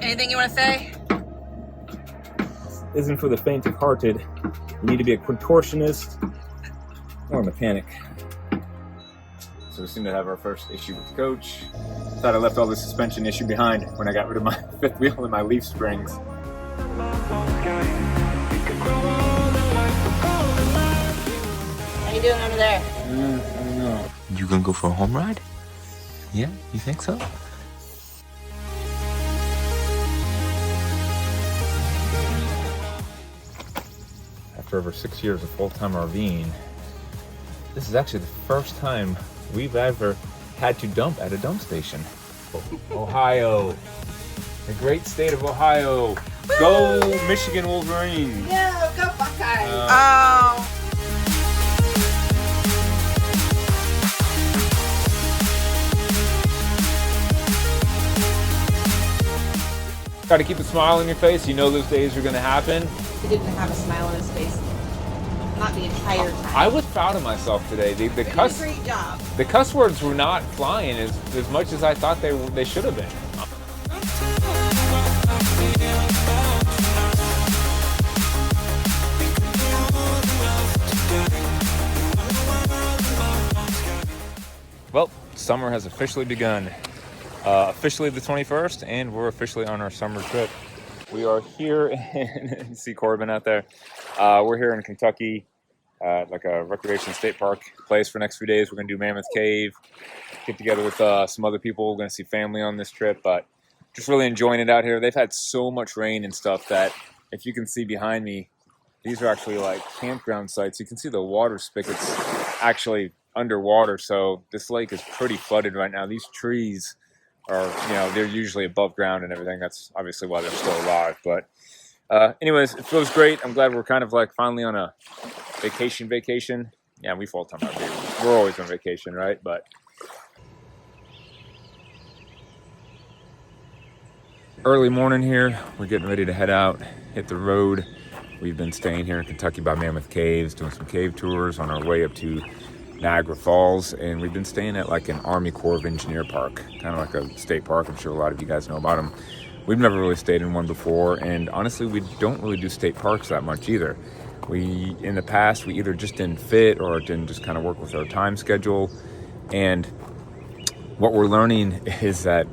Anything you want to say? Isn't for the faint of hearted. You need to be a contortionist or a mechanic. So we seem to have our first issue with the coach. Thought I left all the suspension issue behind when I got rid of my fifth wheel and my leaf springs. How you doing over there? I don't know. You gonna go for a home ride? Yeah, you think so? After over 6 years of full-time RVing, this is actually the first time we've ever had to dump at a dump station. Ohio, the great state of Ohio. Go Michigan Wolverines! Yeah, go Buckeyes! Try to keep a smile on your face. You know those days are going to happen. He didn't have a smile on his face. Not the entire time. I was proud of myself today. The You did a cuss great job. the cuss words were not flying as much as I thought they should have been. Well, summer has officially begun. Officially the 21st, and we're officially on our summer trip. We are here in, see Corbin out there. We're here in Kentucky, like a recreation state park place for the next few days. We're gonna do Mammoth Cave, get together with some other people. We're gonna see family on this trip, but just really enjoying it out here. They've had so much rain and stuff that if you can see behind me, these are actually like campground sites. You can see the water spigots actually underwater, so this lake is pretty flooded right now. These trees are, you know, they're usually above ground and everything. That's obviously why they're still alive. But anyways, it feels great. I'm glad we're kind of like finally on a vacation. Yeah, we full-time out here. We're always on vacation, right? But early morning here, we're getting ready to head out, hit the road. We've been staying here in Kentucky by Mammoth Caves, doing some cave tours on our way up to Niagara Falls, and we've been staying at like an Army Corps of Engineer park, kind of like a state park. I'm sure a lot of you guys know about them. We've never really stayed in one before, and honestly, we don't really do state parks that much either. In the past, we either just didn't fit or didn't just kind of work with our time schedule. And what we're learning is that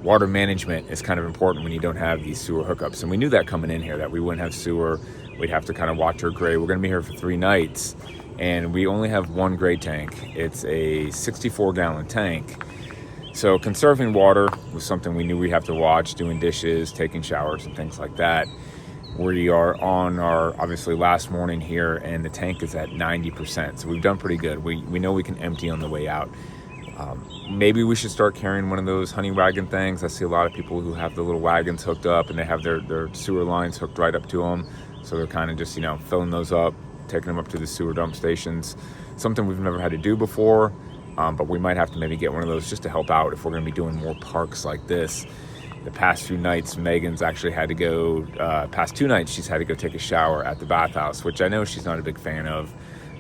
water management is kind of important when you don't have these sewer hookups. And we knew that coming in here, that we wouldn't have sewer. We'd have to kind of watch our grade. We're going to be here for 3 nights, and we only have one grade tank. It's a 64-gallon tank. So conserving water was something we knew we'd have to watch, doing dishes, taking showers, and things like that. We are on our, obviously, last morning here, and the tank is at 90%. So we've done pretty good. We know we can empty on the way out. Maybe we should start carrying one of those honey wagon things. I see a lot of people who have the little wagons hooked up, and they have their sewer lines hooked right up to them. So they're kind of just, you know, filling those up, taking them up to the sewer dump stations. Something we've never had to do before, but we might have to maybe get one of those just to help out if we're going to be doing more parks like this. The past few nights, Megan's actually had to go, past 2 nights, she's had to go take a shower at the bathhouse, which I know she's not a big fan of.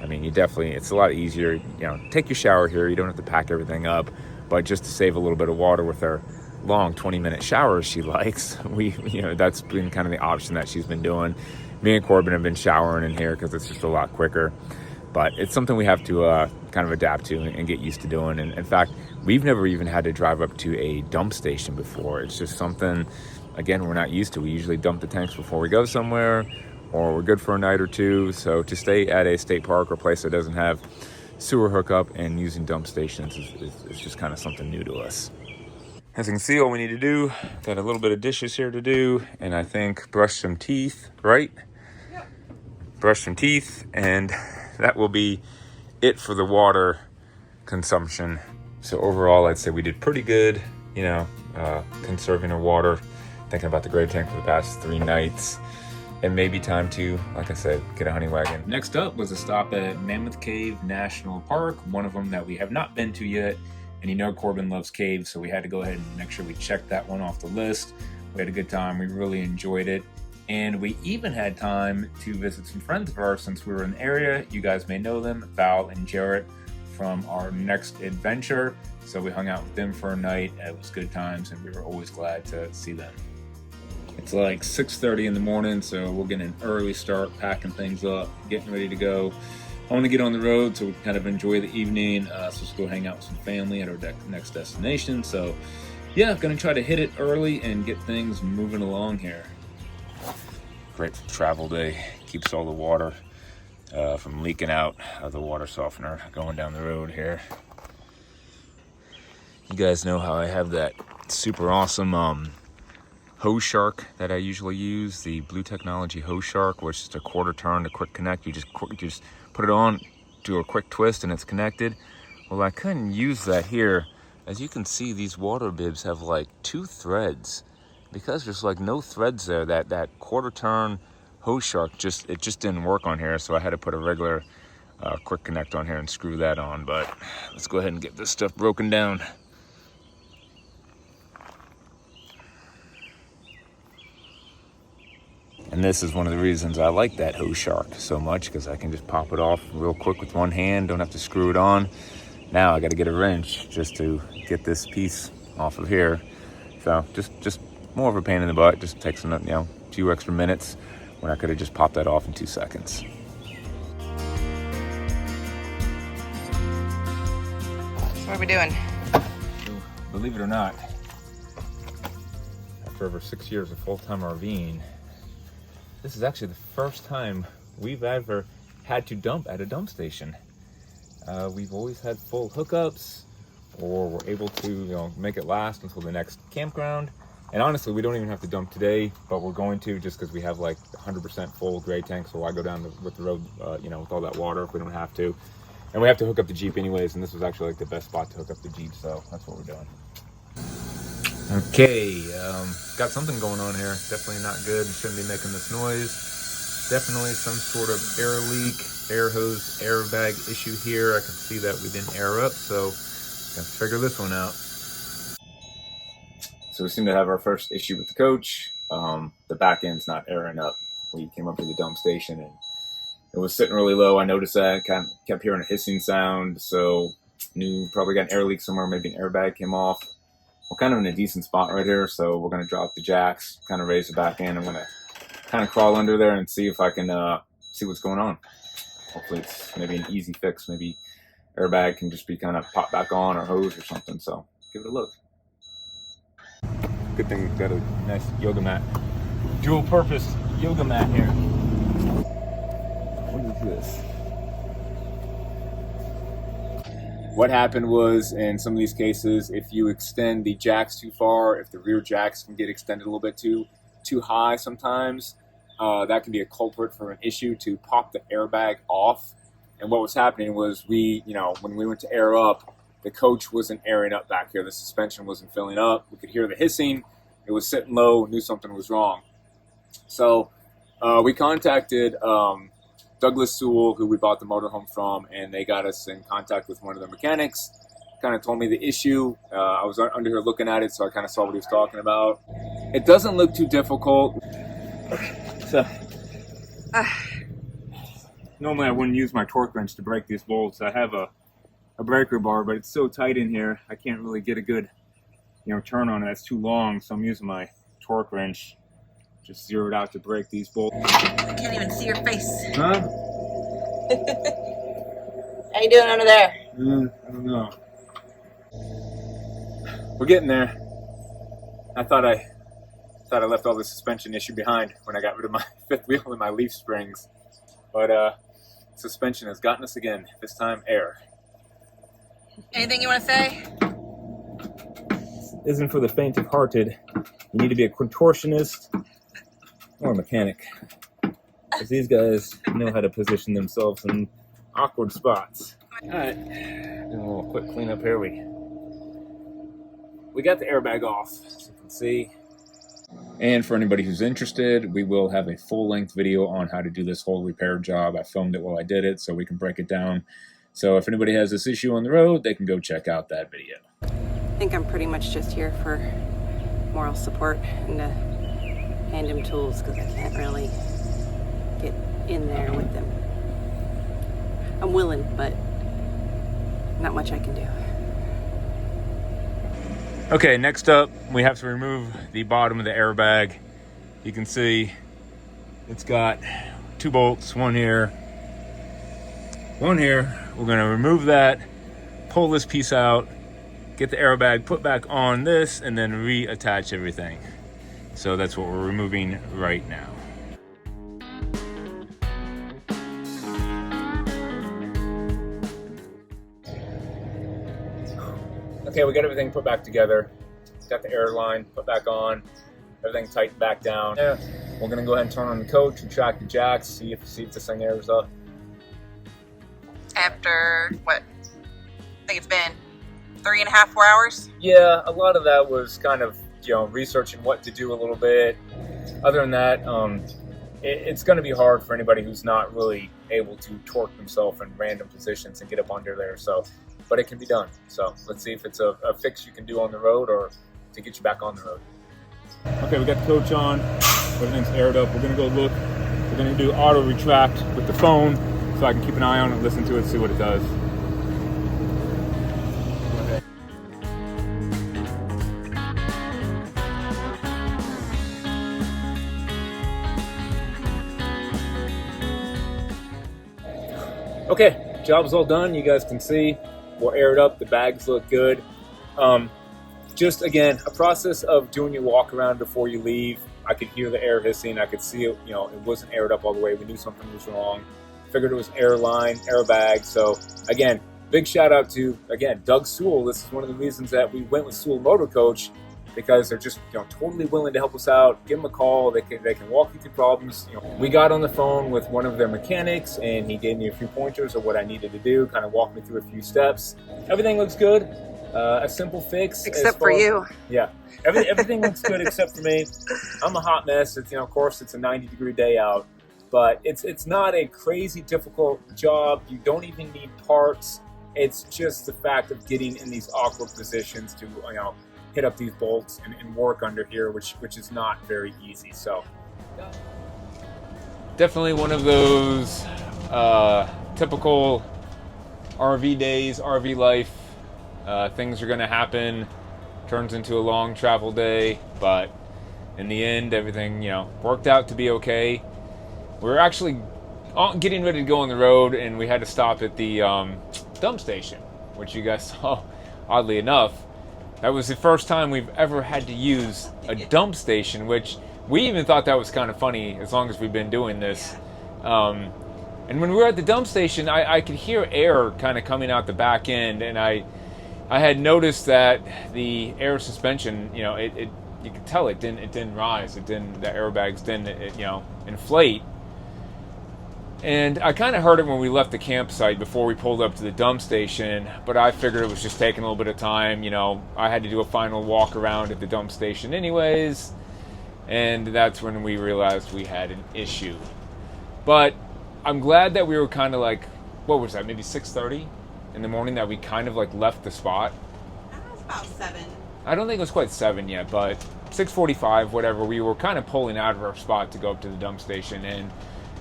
I mean, it's a lot easier, you know, take your shower here. You don't have to pack everything up, but just to save a little bit of water with her long 20-minute showers she likes, that's been kind of the option that she's been doing. Me and Corbin have been showering in here because it's just a lot quicker, but it's something we have to kind of adapt to and get used to doing. And in fact, we've never even had to drive up to a dump station before. It's just something, again, we're not used to. We usually dump the tanks before we go somewhere, or we're good for a night or two. So to stay at a state park or place that doesn't have sewer hookup and using dump stations is just kind of something new to us. As you can see, all we need to do, got a little bit of dishes here to do, and I think brush some teeth, right? Yep. Brush some teeth, and that will be it for the water consumption. So overall, I'd say we did pretty good, conserving our water, thinking about the grade tank for the past 3 nights. And maybe time to, like I said, get a honey wagon. Next up was a stop at Mammoth Cave National Park, one of them that we have not been to yet. And Corbin loves caves, so we had to go ahead and make sure we checked that one off the list. We had a good time. We really enjoyed it. And we even had time to visit some friends of ours since we were in the area. You guys may know them, Val and Jarrett, from our next adventure. So we hung out with them for a night. It was good times, and we were always glad to see them. It's like 6:30 in the morning, so we'll get an early start, packing things up, getting ready to go. I want to get on the road so we can kind of enjoy the evening. So let's go hang out with some family at our next destination. So yeah, gonna try to hit it early and get things moving along here. Great travel day. Keeps all the water from leaking out of the water softener going down the road here. You guys know how I have that super awesome hose shark that I usually use, the Blue Technology hose shark, which is a quarter turn to quick connect. You just put it on, do a quick twist, and it's connected. Well, I couldn't use that here. As you can see, these water bibs have like 2 threads. Because there's like no threads there, that quarter turn hose shark just didn't work on here, so I had to put a regular quick connect on here and screw that on. But let's go ahead and get this stuff broken down. And this is one of the reasons I like that hose shark so much, because I can just pop it off real quick with one hand, don't have to screw it on. Now I got to get a wrench just to get this piece off of here. So just more of a pain in the butt. Just takes a few extra minutes when I could have just popped that off in 2 seconds. So what are we doing? So, believe it or not, after over 6 years of full-time RVing, this is actually the first time we've ever had to dump at a dump station. We've always had full hookups, or we're able to make it last until the next campground. And honestly, we don't even have to dump today, but we're going to, just because we have like 100% full gray tank. So why go down with the road, with all that water if we don't have to? And we have to hook up the Jeep anyways, and this was actually like the best spot to hook up the Jeep, so that's what we're doing. Okay, got something going on here. Definitely not good. Shouldn't be making this noise. Definitely some sort of air leak, air hose, airbag issue here. I can see that we didn't air up, so gonna figure this one out. So we seem to have our first issue with the coach. The back end's not airing up. We came up to the dump station and it was sitting really low. I noticed that, kept hearing a hissing sound, so knew probably got an air leak somewhere. Maybe an airbag came off. We're kind of in a decent spot right here, so we're going to drop the jacks, kind of raise the back end. I'm going to kind of crawl under there and see if I can see what's going on. Hopefully it's maybe an easy fix. Maybe airbag can just be kind of popped back on, or hose or something. So give it a look. Good thing we've got a nice yoga mat. Dual purpose yoga mat here. What is this? What happened was, in some of these cases, if you extend the jacks too far, if the rear jacks can get extended a little bit too high sometimes, that can be a culprit for an issue to pop the airbag off. And what was happening was when we went to air up, the coach wasn't airing up back here. The suspension wasn't filling up. We could hear the hissing. It was sitting low, knew something was wrong. So we contacted Douglas Sewell, who we bought the motorhome from, and they got us in contact with one of the mechanics, kind of told me the issue. I was under here looking at it, so I kind of saw what he was talking about. It doesn't look too difficult. So, normally I wouldn't use my torque wrench to break these bolts. I have a breaker bar, but it's so tight in here, I can't really get a good turn on it. That's too long, so I'm using my torque wrench. Just zeroed out to break these bolts. I can't even see your face. Huh? How you doing under there? I don't know. We're getting there. I thought I left all the suspension issue behind when I got rid of my fifth wheel and my leaf springs. But suspension has gotten us again. This time, air. Anything you want to say? Isn't for the faint of hearted. You need to be a contortionist or a mechanic, because these guys know how to position themselves in awkward spots. All right, doing a little quick cleanup here. We got the airbag off, as you can see. And for anybody who's interested, we will have a full-length video on how to do this whole repair job. I filmed it while I did it, so we can break it down. So if anybody has this issue on the road, they can go check out that video. I think I'm pretty much just here for moral support and to hand him tools, because I can't really get in there with them. I'm willing, but not much I can do. Okay, next up, we have to remove the bottom of the airbag. You can see it's got 2 bolts, one here, one here. We're gonna remove that, pull this piece out, get the airbag put back on this, and then reattach everything. So that's what we're removing right now. Okay, we got everything put back together. Got the air line put back on, everything tightened back down. Yeah, we're gonna go ahead and turn on the coach, retract the jacks, see if this thing airs up. After what? I think it's been 3.5, 4 hours. Yeah, a lot of that was kind of, you know, researching what to do a little bit. Other than that, it's going to be hard for anybody who's not really able to torque themselves in random positions and get up under there. So, but it can be done. So let's see if it's a fix you can do on the road or to get you back on the road. Okay, we got the coach on. Everything's aired up. We're going to go look. We're going to do auto retract with the phone so I can keep an eye on it, listen to it, see what it does. Okay, job's all done. You guys can see we're aired up. The bags look good. Just again, a process of doing your walk around before you leave. I could hear the air hissing. I could see it. You know, it wasn't aired up all the way. We knew something was wrong. Figured it was airline, airbag. So again, big shout out to Doug Sewell. This is one of the reasons that we went with Sewell Motor Coach, because they're just, you know, totally willing to help us out. Give them a call. They can walk you through problems. You know, we got on the phone with one of their mechanics, and he gave me a few pointers of what I needed to do. Kind of walked me through a few steps. Everything looks good. A simple fix. Except for you. Yeah, everything looks good except for me. I'm a hot mess. It's, you know, of course, it's a 90-degree day out, but it's not a crazy difficult job. You don't even need parts. It's just the fact of getting in these awkward positions to, you know, hit up these bolts and work under here, which is not very easy. So definitely one of those typical RV days, RV life. Things are going to happen, turns into a long travel day, but in the end, everything, you know, worked out to be okay. We're actually getting ready to go on the road, and we had to stop at the dump station, which you guys saw, oddly enough. That was the first time we've ever had to use a dump station, which we even thought that was kind of funny as long as we've been doing this. And when we were at the dump station, I could hear air kind of coming out the back end, and I had noticed that the air suspension, you know, you could tell it didn't rise. The airbags didn't, you know, inflate. And I kind of heard it when we left the campsite before we pulled up to the dump station, but I figured it was just taking a little bit of time. You know, I had to do a final walk around at the dump station anyways, and that's when we realized we had an issue. But I'm glad that we were kind of like, what was that, maybe 6:30 in the morning that we kind of like left the spot? That was about 7. I don't think it was quite 7 yet, but 6:45, whatever, we were kind of pulling out of our spot to go up to the dump station. And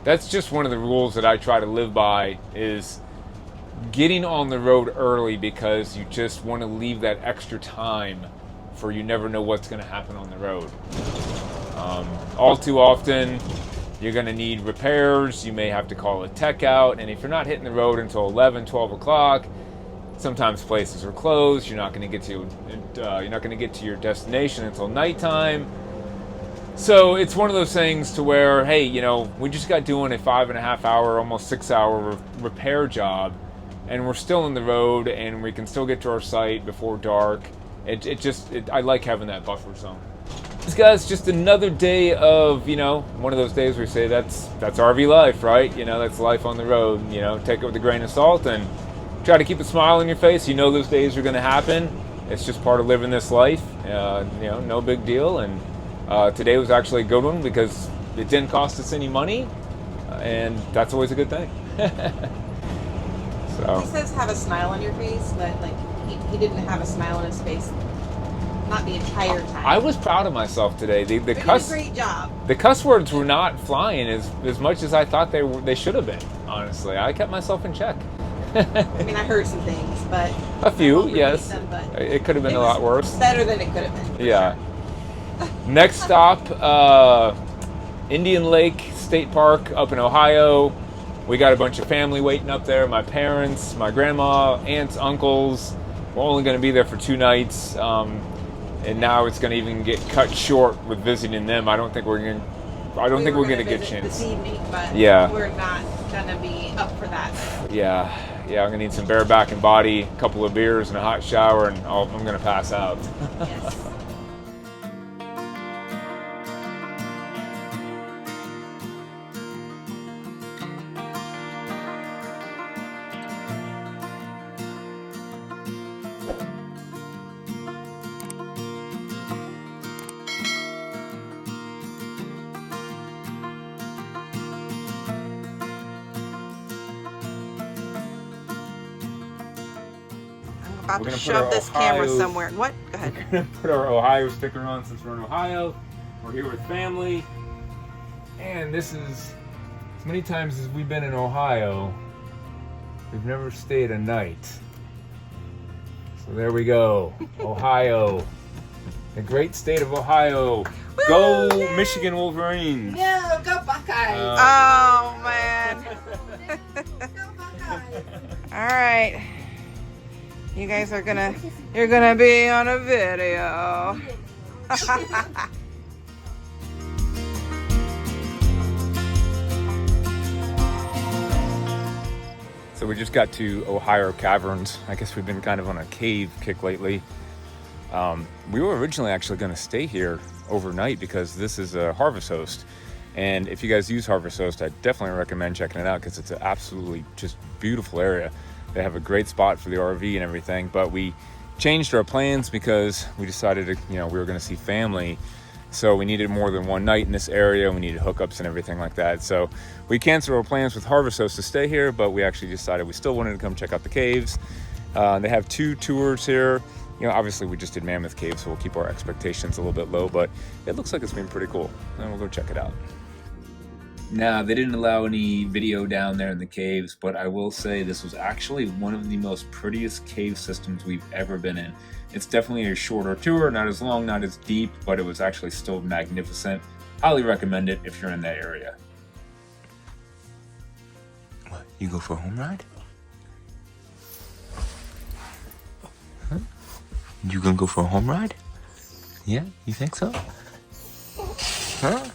that's just one of the rules that I try to live by, is getting on the road early, because you just want to leave that extra time for you never know what's going to happen on the road. All too often, you're going to need repairs. You may have to call a tech out, and if you're not hitting the road until 11, 12 o'clock, sometimes places are closed. You're not going to get to your destination until nighttime. So it's one of those things to where, hey, you know, we just got doing a 5.5 hour, almost 6 hour repair job, and we're still on the road, and we can still get to our site before dark. I like having that buffer zone. This guy's just another day of, you know, one of those days where you say that's RV life, right? You know, that's life on the road. You know, take it with a grain of salt and try to keep a smile on your face. You know those days are going to happen. It's just part of living this life. You know, no big deal. And today was actually a good one because it didn't cost us any money, and that's always a good thing. So He says have a smile on your face, but like he didn't have a smile on his face, not the entire time. I was proud of myself today. He did a great job. The cuss words were not flying as much as I thought they should have been. Honestly, I kept myself in check. I mean, I heard some things, but a few, I won't yes. repeat them, but It could have been a lot worse. Better than it could have been. Yeah. Next stop, Indian Lake State Park up in Ohio. We got a bunch of family waiting up there. My parents, my grandma, aunts, uncles. We're only going to be there for 2 nights. And now it's going to even get cut short with visiting them. I don't think we're going to get a chance. This evening, but Yeah. we're not going to be up for that. Yeah, I'm going to need some bare back and body, a couple of beers and a hot shower, and I'm going to pass out. Yes. About We're to gonna put our shove this camera Ohio- somewhere. What? Go ahead. We're going to put our Ohio sticker on since we're in Ohio. We're here with family. And this is, as many times as we've been in Ohio, we've never stayed a night. So there we go. Ohio. The great state of Ohio. Go Yay! Michigan Wolverines. Yeah, go Buckeyes. Oh man. Go Buckeyes. All right. You guys are you're gonna be on a video. So we just got to Ohio Caverns. I guess we've been kind of on a cave kick lately. We were originally actually going to stay here overnight because this is a Harvest Host. And if you guys use Harvest Host, I definitely recommend checking it out because it's an absolutely just beautiful area. They have a great spot for the RV and everything, but we changed our plans because we decided to, we were going to see family. So we needed more than one night in this area. We needed hookups and everything like that. So we canceled our plans with Harvest Host to stay here, but we actually decided we still wanted to come check out the caves. They have 2 tours here. Obviously we just did Mammoth Cave, so we'll keep our expectations a little bit low, but it looks like it's been pretty cool. And we'll go check it out. Now, they didn't allow any video down there in the caves, but I will say this was actually one of the most prettiest cave systems we've ever been in. It's definitely a shorter tour, not as long, not as deep, but it was actually still magnificent. Highly recommend it if you're in that area. What, you go for a home ride? Huh? You gonna go for a home ride? Yeah, you think so? Huh?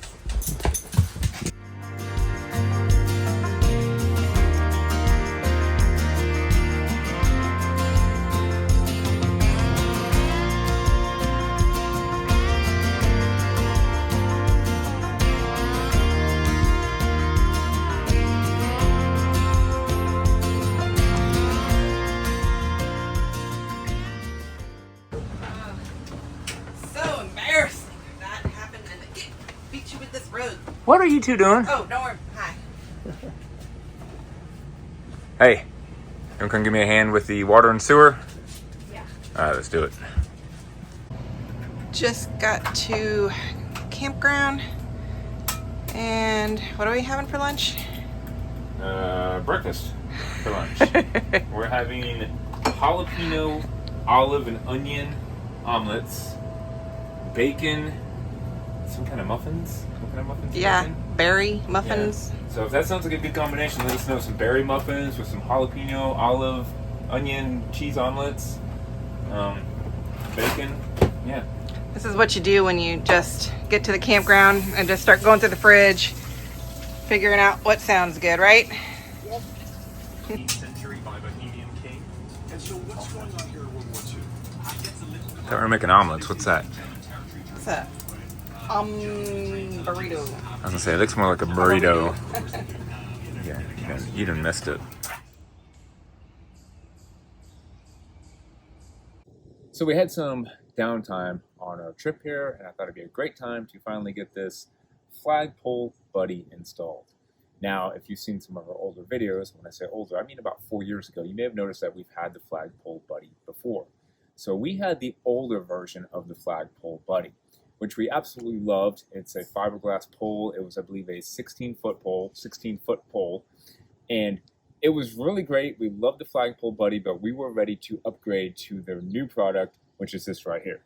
So embarrassing. That happened and it beat you with this road. What are you two doing? Oh, don't worry. Hi. Hey, you come give me a hand with the water and sewer? Yeah. All right, let's do it. Just got to campground, and what are we having for lunch? Breakfast for lunch. We're having jalapeno, olive, and onion omelets, bacon, some kind of muffins. What kind of muffins? Yeah, Bacon? berry muffins. Yeah. So if that sounds like a good combination, let us know. Some berry muffins with some jalapeno, olive, onion, cheese omelets, bacon. Yeah. This is what you do when you just get to the campground and just start going through the fridge, figuring out what sounds good, right? 18th century by Bohemian king. And so what's going on here in World War II? I thought we were making omelets. What's that? What's that? Burrito. I was gonna say, it looks more like a burrito. Yeah, you done missed it. So we had some downtime on our trip here, and I thought it'd be a great time to finally get this flagpole buddy installed. Now, if you've seen some of our older videos, when I say older, I mean about 4 years ago, you may have noticed that we've had the flagpole buddy before. So we had the older version of the flagpole buddy, which we absolutely loved. It's a fiberglass pole. It was, I believe, a 16-foot pole, and it was really great. We loved the flagpole buddy, but we were ready to upgrade to their new product, which is this right here.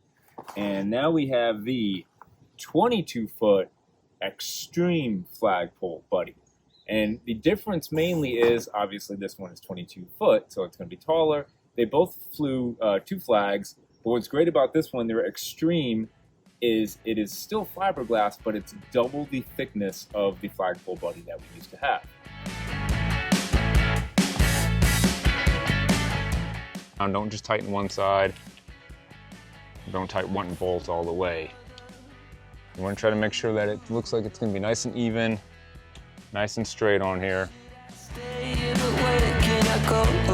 And now we have the 22-foot extreme flagpole buddy. And the difference mainly is, obviously this one is 22 foot, so it's going to be taller. They both flew 2 flags, but what's great about this one, their extreme, is it is still fiberglass, but it's double the thickness of the flagpole buddy that we used to have. Don't just tighten one side. Don't tighten one bolt all the way. You want to try to make sure that it looks like it's going to be nice and even, nice and straight on here. Stay, but where can I go?